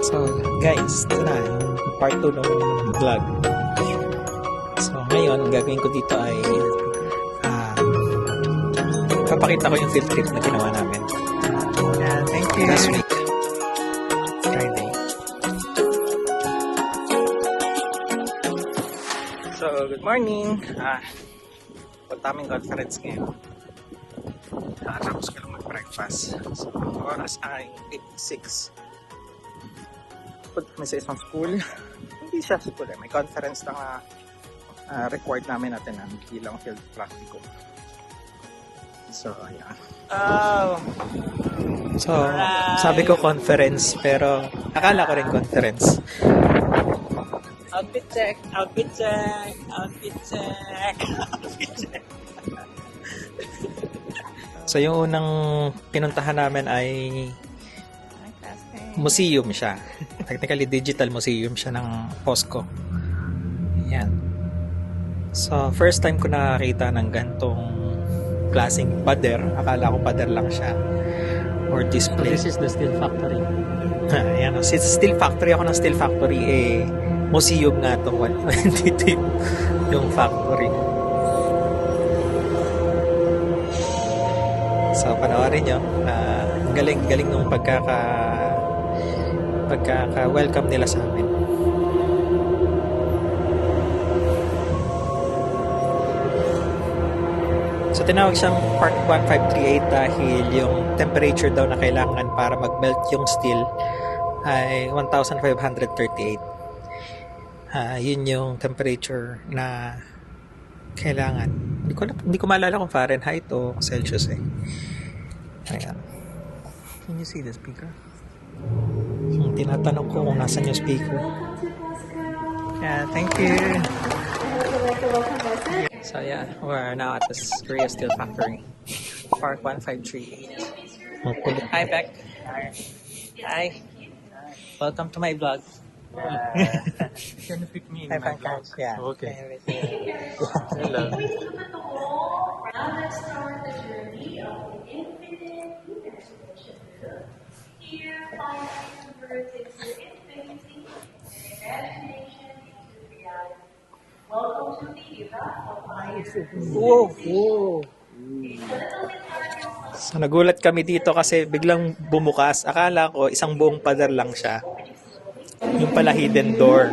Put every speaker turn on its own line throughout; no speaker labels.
So, guys, ito na yung part 2 ng vlog. So, ngayon, ang gagawin ko dito ay papakita ko yung field trip na ginawa namin.
Yeah, thank you.
Last week. Friday. So, good morning. Punta aming conference ngayon. Tapos ko lang mag-breakfast. So, ang oras ay 8:06. Punta kami sa isang school. Hindi siya school eh. May conference lang na required namin natin ng bilang field practical. So, ayan.
Oh,
So, sabi ko conference, pero akala ko rin conference.
outfit check, outfit check, outfit check, outfit check.
So, yung unang pinuntahan namin ay museum siya. Technically, digital museum siya ng POSCO. Yan. So, first time ko nakakita ng gantong klaseng pader. Akala ko pader lang siya. Or display.
This is the steel factory.
Ayan. Steel factory ako ng steel factory. Museum nga ito. Dito yung factory. So, panoorin nyo. Galing nung pagkaka-welcome nila sa amin. So, tinawag siyang Part 1538 dahil yung temperature daw na kailangan para mag-melt yung steel ay 1538. Yun yung temperature na kailangan. Hindi ko maalala kung Fahrenheit o Celsius eh. Ayan. Can you see the speaker? Tinatanong ko kung nasan yung speaker.
Yeah, thank you.
So yeah, we're now at the Korea Steel Factory. Park 1538. Ang kulit.
Hi, Beck. Hi. Welcome to my vlog.
Can you pick me
Hi, Pankaj. Yeah.
Okay. Hello.
Now let's start the journey of the infinite imagination. Here, find convert into infinity and imagination into reality. Welcome to the era of
Whoa! So nagulat kami dito kasi biglang bumukas. Akala ko isang buong pader lang siya. Yung pala hidden door.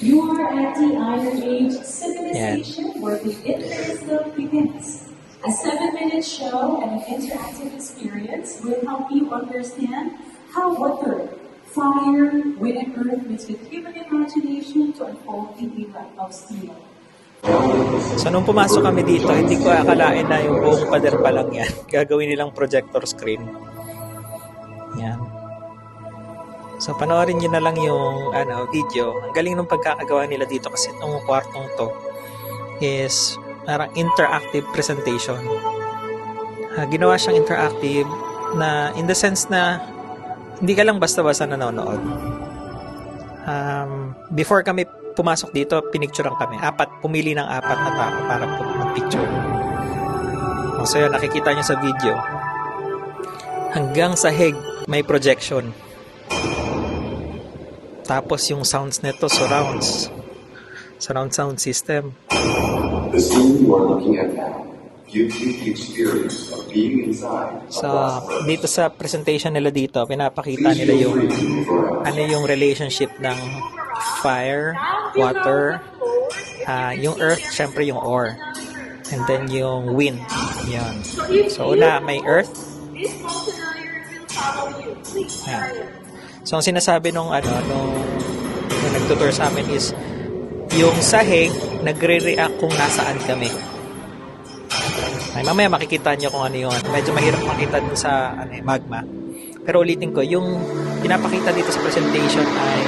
You are at the Iron Age
Yan.
civilization where the infinite still begins. A 7-minute show and an interactive experience will help you understand how water, fire, wind, and earth meets with human imagination to unfold the era of steel.
So nung pumasok kami dito, hindi ko akalain na yung buong pader pa lang yan. Gagawin nilang projector screen. Yan. So panoorin nyo na lang yung video. Ang galing nung pagkakagawa nila dito kasi itong kwartong to is parang interactive presentation. Ginawa siyang interactive na in the sense na hindi ka lang basta-basta nanonood. Before kami pumasok dito, pinicturean kami. Pumili ng 4 na tao para mag-picture. So yun, nakikita nyo sa video. Hanggang sahig may projection. Tapos yung sounds nito, surround sound system.
The scene you are looking at now gives you the experience of being inside.
So, dito sa presentation nila dito, pinapakita nila yung relationship ng fire, water, yung earth, syempre yung ore, and then yung wind. Yan. So, una, may earth. Yan. So, ang sinasabi nung nagtutur sa amin is yung sahig nagre-react kung nasaan kami. Ay, mamaya makikita nyo kung ano yun. Medyo mahirap makita dun sa magma. Pero ulitin ko, yung pinapakita dito sa presentation ay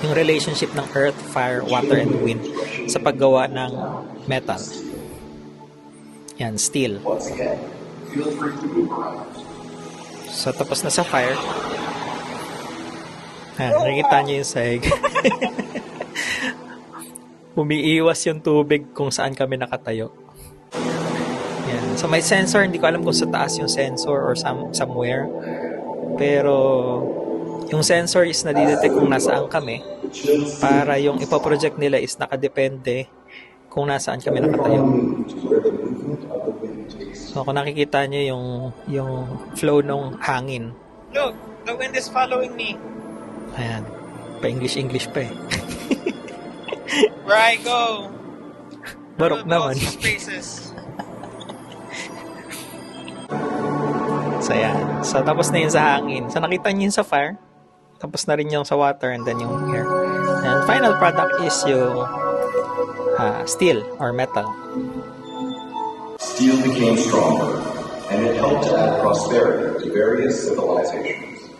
yung relationship ng earth, fire, water, and wind sa paggawa ng metal. Yan, steel.
Once again, feel free to move around.
So, tapos na sa fire. Nakikita nyo yung sahig. Umiiwas yung tubig kung saan kami nakatayo. Yan. So, may sensor. Hindi ko alam kung sa taas yung sensor or somewhere. Pero yung sensor is nadidetect kung nasaan kami para yung ipoproject nila is nakadepende kung nasaan kami nakatayo. So kung nakikita nyo yung flow ng hangin. Look, the wind is following me. Ayan, pa-English pa eh.
Where I go,
Barok naman.
spaces.
So yan. So tapos na yun sa hangin. So nakita nyo yun sa fire. Tapos na rin yung sa water and then yung air. And final product is yung steel or metal.
Steel became stronger, and it helped to add prosperity to various civilizations.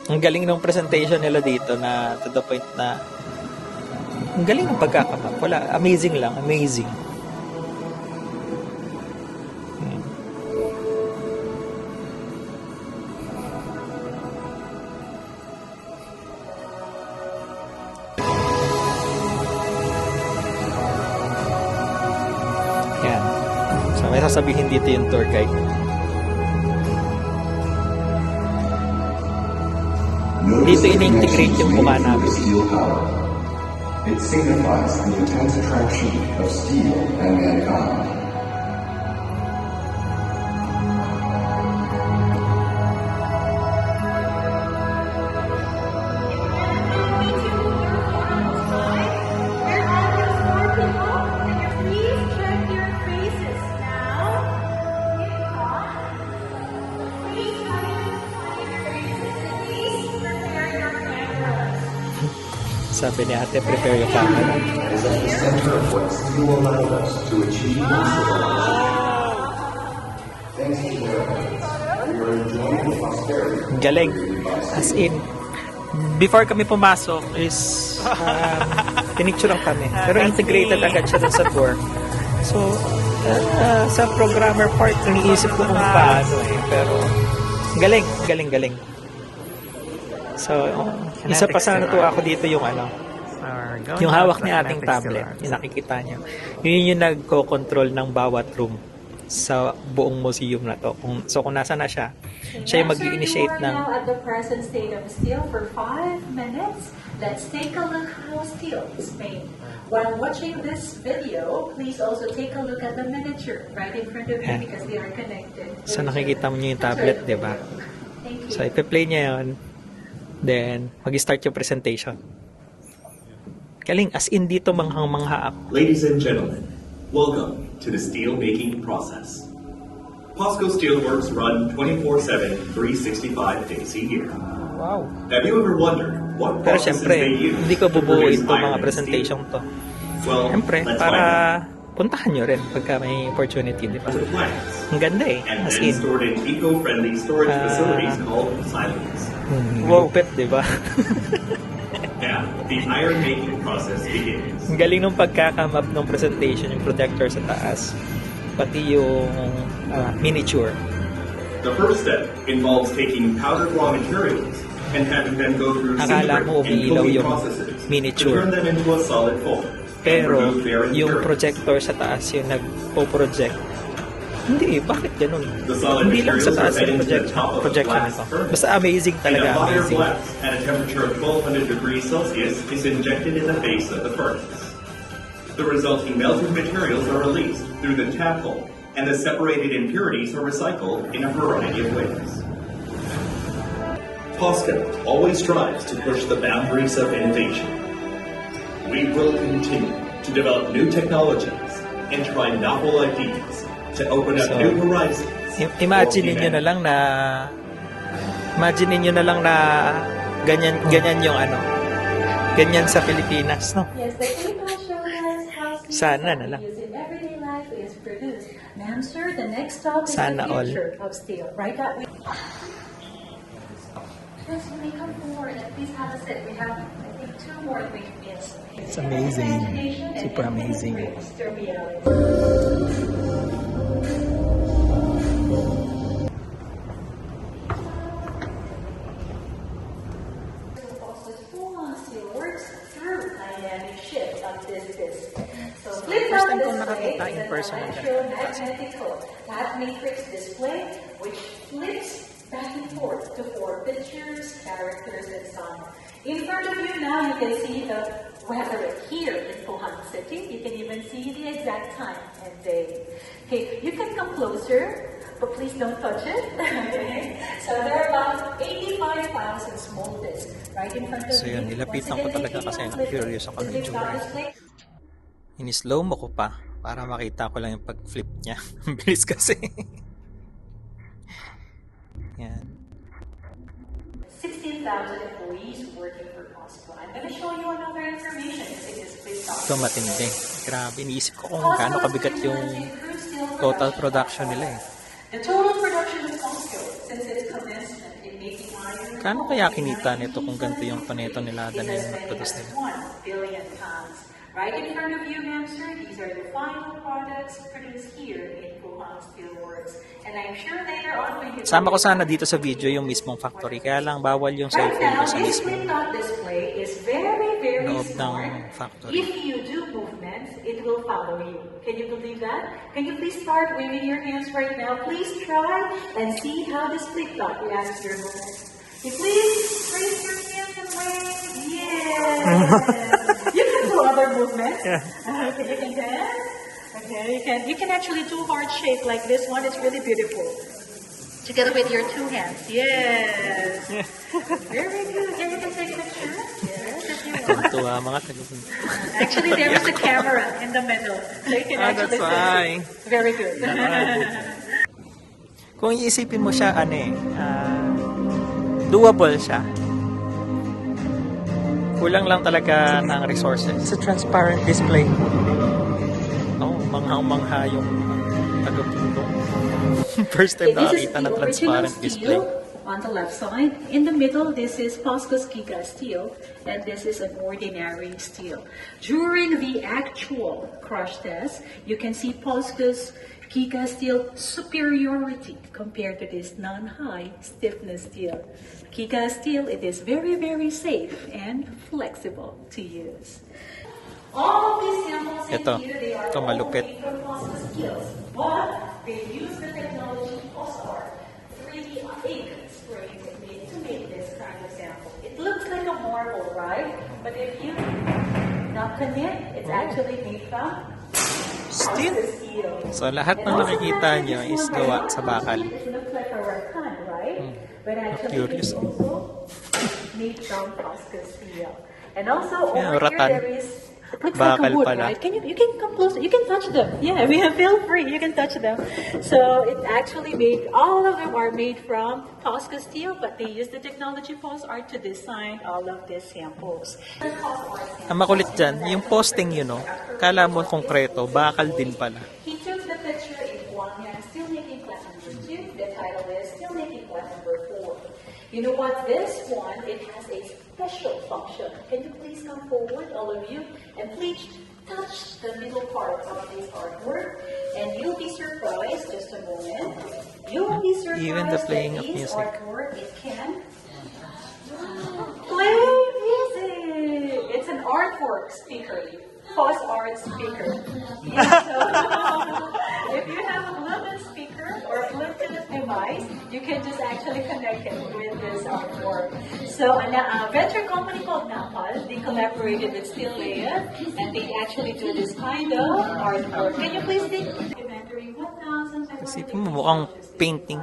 Ang galing ng presentation nila dito na to the point na ang galing ng pagkakamap. Wala, amazing lang, amazing. Yan. So may sasabihin dito yung tour guide. Dito ini-integrate yung mukha namin.
Steel power. It signifies the intense attraction of steel and mankind.
Sabi ni ate, prepare your camera.
Is at the center of what steel allowed us to achieve in civilization. Thanks to their efforts, we are enjoying prosperity.
Galing. As in, before kami pumasok is pinicture lang kami. Pero integrated agad siya dun sa tour. So, sa programmer part, iniisip ko kung paano eh. Pero, galing. So, isa pa sa natuwa ako dito yung yung hawak ni ating tablet, yung nakikita nyo. Yun yung nagko-control ng bawat room sa buong museum na to. So kung nasa na siya yung mag-i-initiate ng...
Now at the present state of steel for 5 minutes. Let's take a look how steel is made. While watching this video, please also take a look at the miniature right in front of you because they are connected.
So nakikita mo nyo yung tablet, di ba?
Thank you.
So ipe-play niya yun. Then, mag-start yung presentation. Galing, as in dito manghang-mangha ako.
Ladies and gentlemen, welcome to the steel making process. POSCO Steelworks run 24/7, 365 days a year.
Wow.
Have you ever wondered what
Pero
processes
syempre,
they use
hindi ko
to
bubuuin
produce
itong
iron
mga
and
presentation to.
steel? Well,
Syempre,
let's
para
find out.
puntahan nyo rin pagka may opportunity, di ba?
To the plants,
Ang ganda eh,
and
as
then
in.
stored in eco-friendly storage facilities called silos.
Lupit, di ba?
Now, the iron making process begins.
Ang galing ng pagkakamap ng presentation, yung projector sa taas, pati yung miniature.
The first step involves taking powdered raw materials and having them go through
Akala
separate
mo umiilaw
encoding
yung
processes to
miniature.
turn them into a solid form.
Pero,
and remove their
yung
impurities.
projector sa taas yung nagpo-project. Hindi, bakit ganun?
The solid
Hindi lang sa
materials
taas
are fed
yung
into the top of a
projection
blast
nito.
furnace.
Basta amazing
And
talaga,
a fire
amazing.
blast at a temperature of 1200 degrees Celsius is injected in the base of the furnace. The resulting melted materials are released through the tap hole, and the separated impurities are recycled in a variety of ways. POSCO always strives to push the boundaries of innovation. We will continue to develop new technologies and try novel ideas to open up
So,
new horizons.
Imagine niyo na lang na ganyan yung ganyan sa Pilipinas, no?
Yes, the image shows us how steel
Sana na
can
lang.
be used in everyday life is produced. Ma'am, sir, the next stop is
Sana
the
all.
future of steel. Right, that way.
Yes, when they come forward, please have a sit. We have, I think, 2 more ingredients.
It's amazing. Super amazing.
Mr. Biel.
Steel works through dynamic shift of this disc. So
First time kong nakakita in person ng
electromagnetical mat matrix display, which flips
4 pictures, characters, and so on. In front of you now, you can see the weather here in Pohang City. You can even see the exact time and day. Okay, you can come closer, but please don't touch it. Okay? So there are about 85,000 small discs right in front of
So yun,
you.
nilapitan ko talaga kasi curious ako ng itsura. In-slow mo ko pa para makita ko lang yung pag-flip niya. Ang bilis kasi. Yan.
16,000 employees working for Costco. I'm going to show you another information in this quick talk.
Ito matindi. Grabe, iniisip ko kung gaano kabigat yung total production nila eh.
The total production of Costco since its commencement in making iron.
Kano kaya kinita nito kung ganito yung paneto nila na yung produce nila?
1 billion pounds. Right in front of you, Hamster, these are the final products produced here in Pohang Steel Works. And I'm sure later on when you
Sama ko sana dito sa video yung mismong factory. Kaya lang bawal yung
right
cellphone
now,
ko sa
this
mismong
flip-top display is very, very
loob ng
smart.
factory.
If you do movements, it will follow you. Can you believe that? Can you please start waving your hands right now? Please try and see how this flip-top reacts to your movements. You please raise your hands and wave. Yes! You can do other movements.
Yeah.
Okay, you can dance. Okay, you can actually do heart shape like this one. It's really beautiful. Together with your 2 hands. Yes. Very good. And you can take a picture. Yes, if you want.
Tuwa mga taga-punta.
Actually, there is a camera in the middle. So you can actually
That's why.
Very good.
Kung iisipin mo siya, doable siya. Kulang lang talaga ng resources. It's a transparent display. Oh, manghang-mangha yung taga-puntong. First time nakakita ng transparent display.
On the left side, in the middle, this is POSCO's Giga steel, and this is an ordinary steel. During the actual crush test, you can see POSCO's Giga steel superiority compared to this non-high stiffness steel. Giga steel, it is very, very safe and flexible to use. All of these samples in
Ito,
here, they are
ito malupit.
all made from POSCO steels, but they use the technology POSCO 3D ink spray technique to make this kind of sample. It looks like a marble, right? But if you knock on it, it's actually made from
Steel.
POSCO steel.
So lahat ng nakikita nyo is gawa sa bakal.
It looks like a rattan, right? But actually,
Curious.
it's also made from POSCO steel. And also,
Yeah,
over
rattan.
here, there is looks like a
Bakal
wood,
pala.
right? You can come closer. You can touch them. Yeah, feel free. You can touch them. So it actually all of them are made from POSCO steel, but they use the technology POSCO to design all of these samples.
Ang makulit dyan, yung posting yun, no? Kala mo konkreto, bakal din pala.
He took the picture in one hand, still making class number 2. The title is still making class number 4. You know what? This one, it has a special function. Can you please come forward, all of you, and please touch the middle part of this artwork, and you'll be surprised. Just a moment. You'll be surprised
Even the playing
that
of
this
music.
artwork it can play music. It's an artwork speaker. Post art speaker. If you have a Bluetooth speaker or Bluetooth device, you can just actually connect it with this artwork. So a venture company called Napal, they collaborated with Steel Layer, and they actually do this kind of artwork. Can you please think? Documentary 1,000.
Isipin mo, mukhang painting.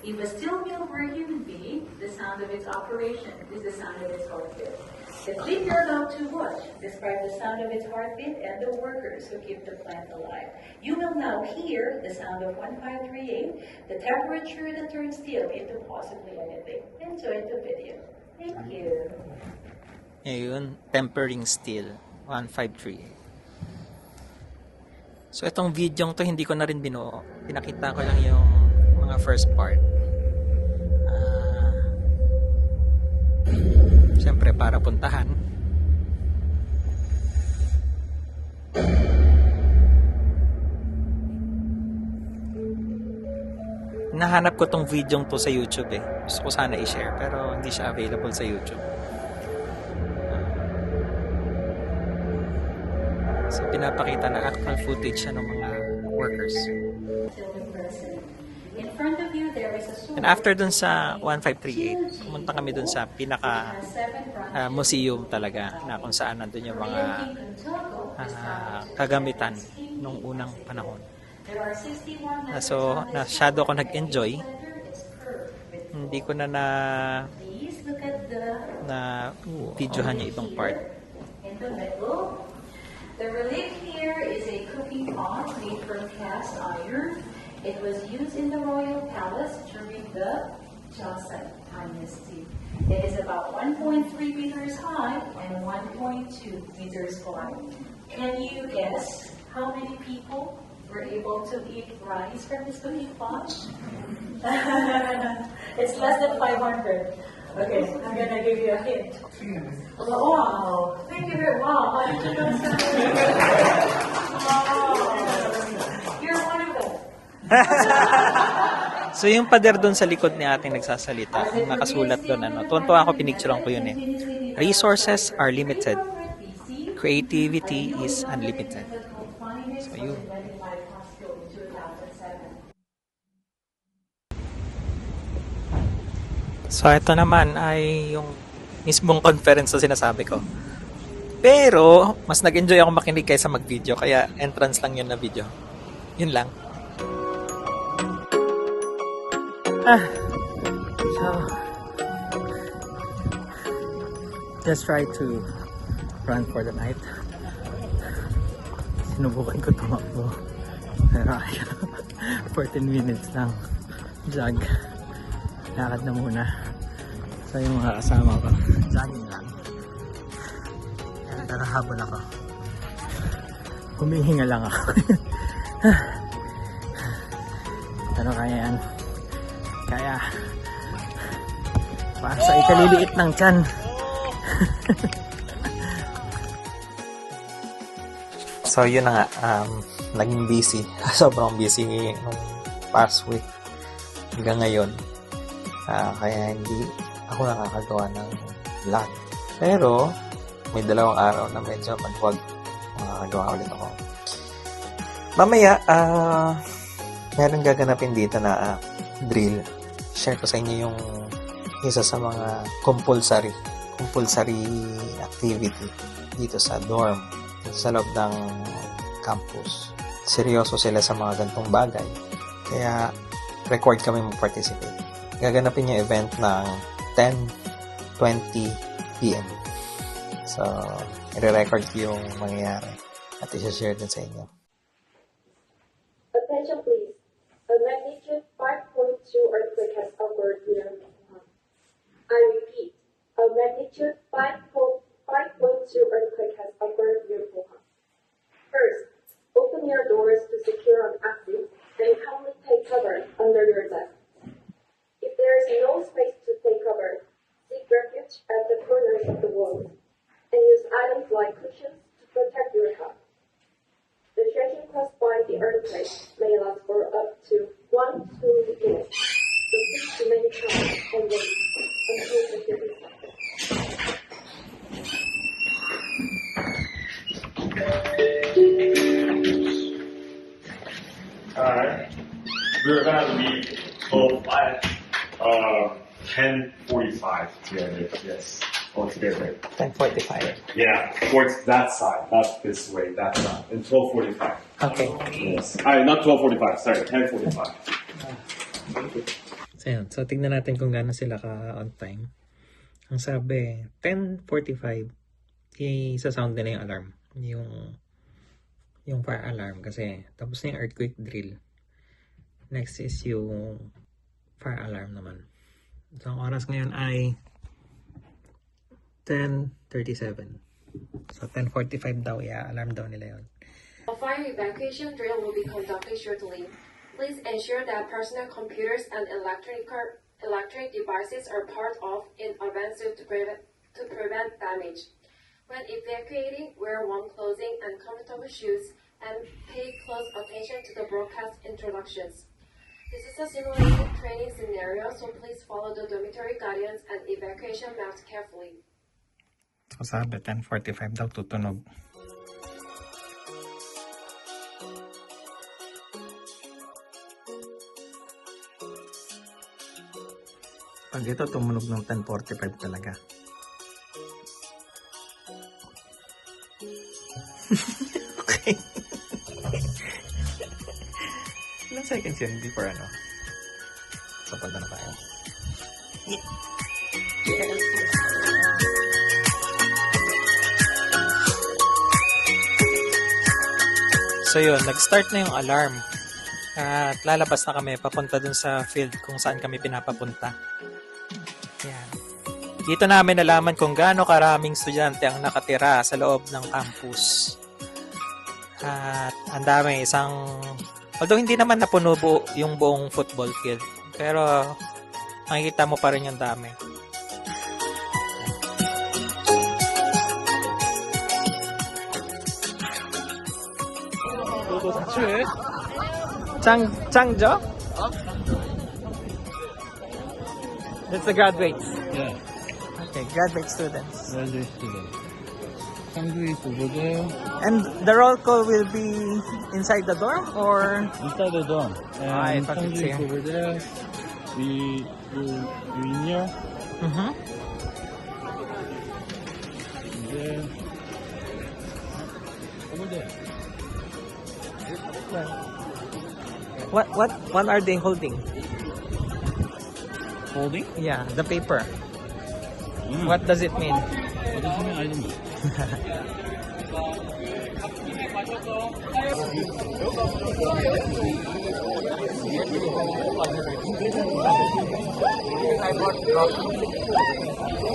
If a steel mill were a human being, the sound of its operation is the sound of its heartbeat. The clip you're about to watch describes the sound of its heartbeat and the workers who keep the plant alive. You will now hear the sound of 1538, the temperature that turns steel into possibly anything. Enjoy the video. Thank you.
Ayun, tempering steel, 1538. So itong video to hindi ko na rin binuo. Pinakita ko lang yung mga first part. Siyempre para puntahan. Nahanap ko tong video to sa YouTube eh. Gusto ko sana i-share pero hindi siya available sa YouTube. So pinapakita na actual footage siya ng mga workers.
Still in person. In front of you, there is
And after dun sa 1538, pumunta kami dun sa pinaka museum talaga na kung saan nandun yung mga kagamitan nung unang panahon. So, masyado ako nag-enjoy. Hindi ko na videohan yung ibang part.
In the middle, the relief here is a cooking pot made from cast iron. It was used in the royal palace during the Joseon dynasty. It is about 1.3 meters high and 1.2 meters wide. Can you guess how many people were able to eat rice from this cooking pot? It's less than 500. Okay, I'm gonna give you a hint. Wow! Thank you very much. How did you know that? Wow! You're one of them.
So yung pader doon sa likod ni ating nagsasalita, yung nakasulat doon, tuwan-tuwa ako, pinicturean ko yun eh. Resources are limited. Creativity is unlimited. So yun. So ito naman ay yung mismong conference na sinasabi ko. Pero mas nag-enjoy ako makinig kaysa mag-video, kaya entrance lang yun na video. Yun lang. So just try to run for the night. Sinubukan ko tumakbo. Pero 14 minutes lang. Jog. Lakad na muna. So yung mga kasama ko, jogging lang. Pero habol ako. Humihinga lang ako. Pero kaya yan. Kaya para sa ikaliliit ng tiyan. So yun na nga, naging busy. Sobrang busy nung past week hanggang ngayon. Kaya hindi ako nakakagawa ng vlog. Pero may 2 araw na medyo magwag, makakagawa ulit ako. Mamaya meron gaganapin dito na drill. Share ko sa inyo yung isa sa mga compulsory activity dito sa dorm, sa loob ng campus. Seryoso sila sa mga gantong bagay, kaya record kami mag-participate. Gaganapin yung event ng 10:20 PM. So, i-record ko yung mangyayari at i-share din sa inyo.
Attention please. A magnitude 5.2 earthquake has occurred here in Wuhan. I repeat, a magnitude 5.2 earthquake has occurred here in Wuhan. First, open your doors to secure an exit and calmly take cover under your desk. If there is no space to take cover, seek refuge at the corners of the walls and use items like cushions to protect your head. The shaking caused by the earthquake may last for up to 1 to 2 minutes, so please remain calm and wait until the shaking stops.
Alright. We're gonna meet both at 10:45 together. Yes, all together.
10:45.
Yeah, towards that side, not this way, that side. And 12:45.
Okay.
Yes. Not 12:45. Sorry, 10:45.
So, yun. So, tignan natin kung gaano sila ka on time. Ang sabi, 10:45, isa-sound din na yung alarm. Yung fire alarm kasi tapos na yung earthquake drill. Next is yung fire alarm naman. So, ang oras ngayon ay 10:37. So, 10:45 daw, alarm daw nila yun.
A fire evacuation drill will be conducted shortly. Please ensure that personal computers and electronic devices are part off in advance to prevent damage. When evacuating, wear warm clothing and comfortable shoes and pay close attention to the broadcast introductions. This is a simulated training scenario, so please follow the dormitory guidance and evacuation maps carefully.
So, sabi, 10:45 daw tutunog. Pag ito, tumunog ng 10:45 talaga. Okay. Ilang seconds yun before ano? Kapag na tayo. So yun, nag-start na yung alarm. At lalabas na kami papunta dun sa field kung saan kami pinapapunta. Yan. Dito namin nalaman kung gaano karaming estudyante ang nakatira sa loob ng campus. At ang dami, although hindi naman napuno yung buong football field. Pero makikita mo pa rin yung dami. Changjo? That's the graduates.
Yeah,
Okay, graduate students.
graduate student. Changju is over there,
And the roll call will be inside the dorm or
inside the dorm.
I
And
thought it's
Changju is
here.
over there. We in here. There. Over there.
what are they holding?
Holding?
Yeah, the paper.
Mm.
What does it mean?
What does it mean? I don't know.